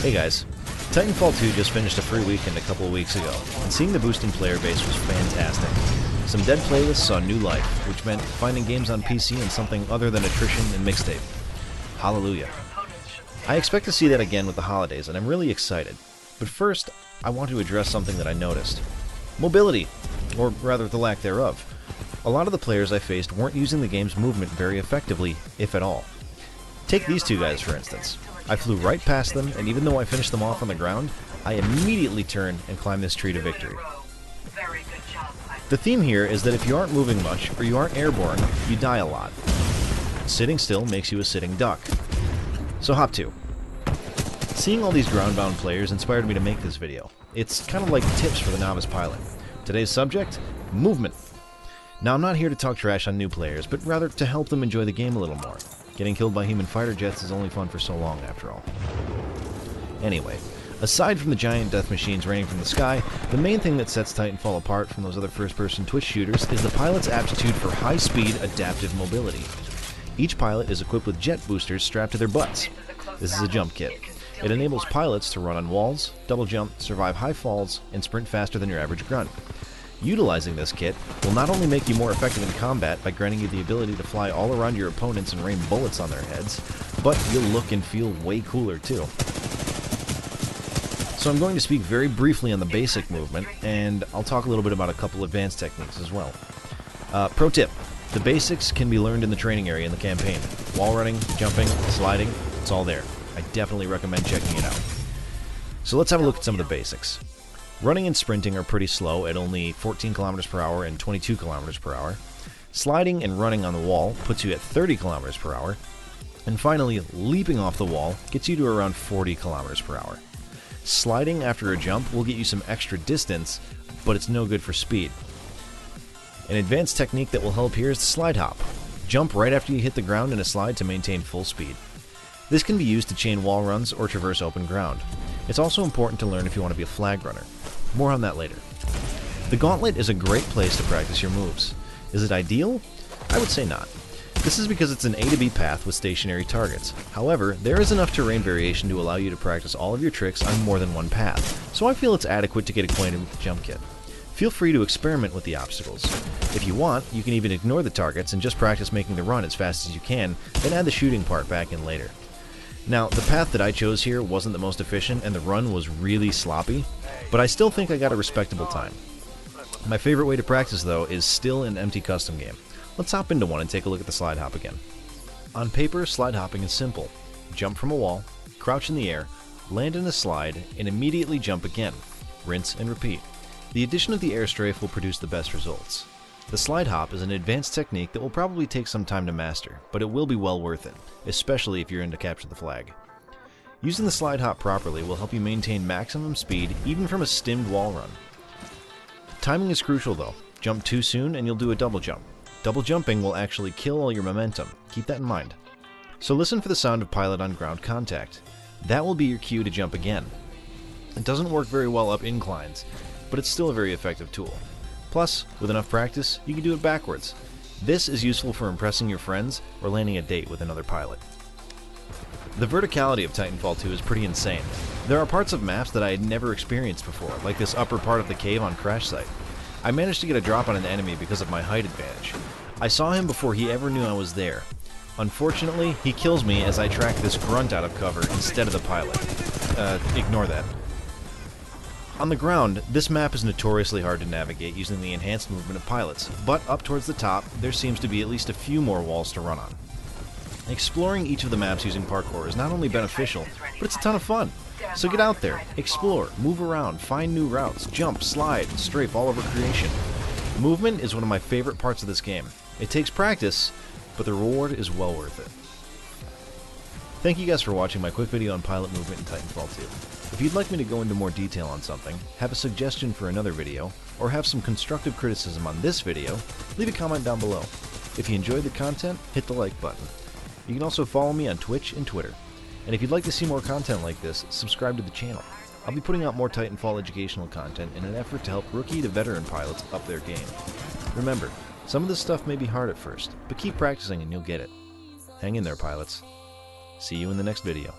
Hey guys, Titanfall 2 just finished a free weekend a couple of weeks ago, and seeing the boosting player base was fantastic. Some dead playlists saw new life, which meant finding games on PC and something other than attrition and mixtape. Hallelujah. I expect to see that again with the holidays, and I'm really excited. But first, I want to address something that I noticed. Mobility, or rather the lack thereof. A lot of the players I faced weren't using the game's movement very effectively, if at all. Take these two guys for instance. I flew right past them, and even though I finished them off on the ground, I immediately turned and climbed this tree to victory. The theme here is that if you aren't moving much, or you aren't airborne, you die a lot. Sitting still makes you a sitting duck. So hop to. Seeing all these ground-bound players inspired me to make this video. It's kind of like tips for the novice pilot. Today's subject? Movement. Now I'm not here to talk trash on new players, but rather to help them enjoy the game a little more. Getting killed by human fighter jets is only fun for so long, after all. Anyway, aside from the giant death machines raining from the sky, the main thing that sets Titanfall apart from those other first-person Twitch shooters is the pilot's aptitude for high-speed, adaptive mobility. Each pilot is equipped with jet boosters strapped to their butts. This is a jump kit. It enables pilots to run on walls, double jump, survive high falls, and sprint faster than your average grunt. Utilizing this kit will not only make you more effective in combat by granting you the ability to fly all around your opponents and rain bullets on their heads, but you'll look and feel way cooler too. So I'm going to speak very briefly on the basic movement, and I'll talk a little bit about a couple advanced techniques as well. Pro tip, the basics can be learned in the training area in the campaign. Wall running, jumping, sliding, it's all there. I definitely recommend checking it out. So let's have a look at some of the basics. Running and sprinting are pretty slow at only 14 kilometers per hour and 22 kilometers per hour. Sliding and running on the wall puts you at 30 kilometers per hour. And finally, leaping off the wall gets you to around 40 kilometers per hour. Sliding after a jump will get you some extra distance, but it's no good for speed. An advanced technique that will help here is the slide hop. Jump right after you hit the ground in a slide to maintain full speed. This can be used to chain wall runs or traverse open ground. It's also important to learn if you want to be a flag runner. More on that later. The gauntlet is a great place to practice your moves. Is it ideal? I would say not. This is because it's an A to B path with stationary targets. However, there is enough terrain variation to allow you to practice all of your tricks on more than one path, so I feel it's adequate to get acquainted with the jump kit. Feel free to experiment with the obstacles. If you want, you can even ignore the targets and just practice making the run as fast as you can, then add the shooting part back in later. Now, the path that I chose here wasn't the most efficient and the run was really sloppy, but I still think I got a respectable time. My favorite way to practice, though, is still an empty custom game. Let's hop into one and take a look at the slide hop again. On paper, slide hopping is simple. Jump from a wall, crouch in the air, land in a slide, and immediately jump again. Rinse and repeat. The addition of the air strafe will produce the best results. The slide hop is an advanced technique that will probably take some time to master, but it will be well worth it, especially if you're into capture the flag. Using the slide hop properly will help you maintain maximum speed even from a stimmed wall run. Timing is crucial though. Jump too soon and you'll do a double jump. Double jumping will actually kill all your momentum. Keep that in mind. So listen for the sound of pilot on ground contact. That will be your cue to jump again. It doesn't work very well up inclines, but it's still a very effective tool. Plus, with enough practice, you can do it backwards. This is useful for impressing your friends or landing a date with another pilot. The verticality of Titanfall 2 is pretty insane. There are parts of maps that I had never experienced before, like this upper part of the cave on Crash Site. I managed to get a drop on an enemy because of my height advantage. I saw him before he ever knew I was there. Unfortunately, he kills me as I track this grunt out of cover instead of the pilot. Ignore that. On the ground, this map is notoriously hard to navigate using the enhanced movement of pilots, but up towards the top, there seems to be at least a few more walls to run on. Exploring each of the maps using parkour is not only beneficial, but it's a ton of fun. So get out there, explore, move around, find new routes, jump, slide, and strafe all over creation. Movement is one of my favorite parts of this game. It takes practice, but the reward is well worth it. Thank you guys for watching my quick video on pilot movement in Titanfall 2. If you'd like me to go into more detail on something, have a suggestion for another video, or have some constructive criticism on this video, leave a comment down below. If you enjoyed the content, hit the like button. You can also follow me on Twitch and Twitter. And if you'd like to see more content like this, subscribe to the channel. I'll be putting out more Titanfall educational content in an effort to help rookie to veteran pilots up their game. Remember, some of this stuff may be hard at first, but keep practicing and you'll get it. Hang in there, pilots. See you in the next video.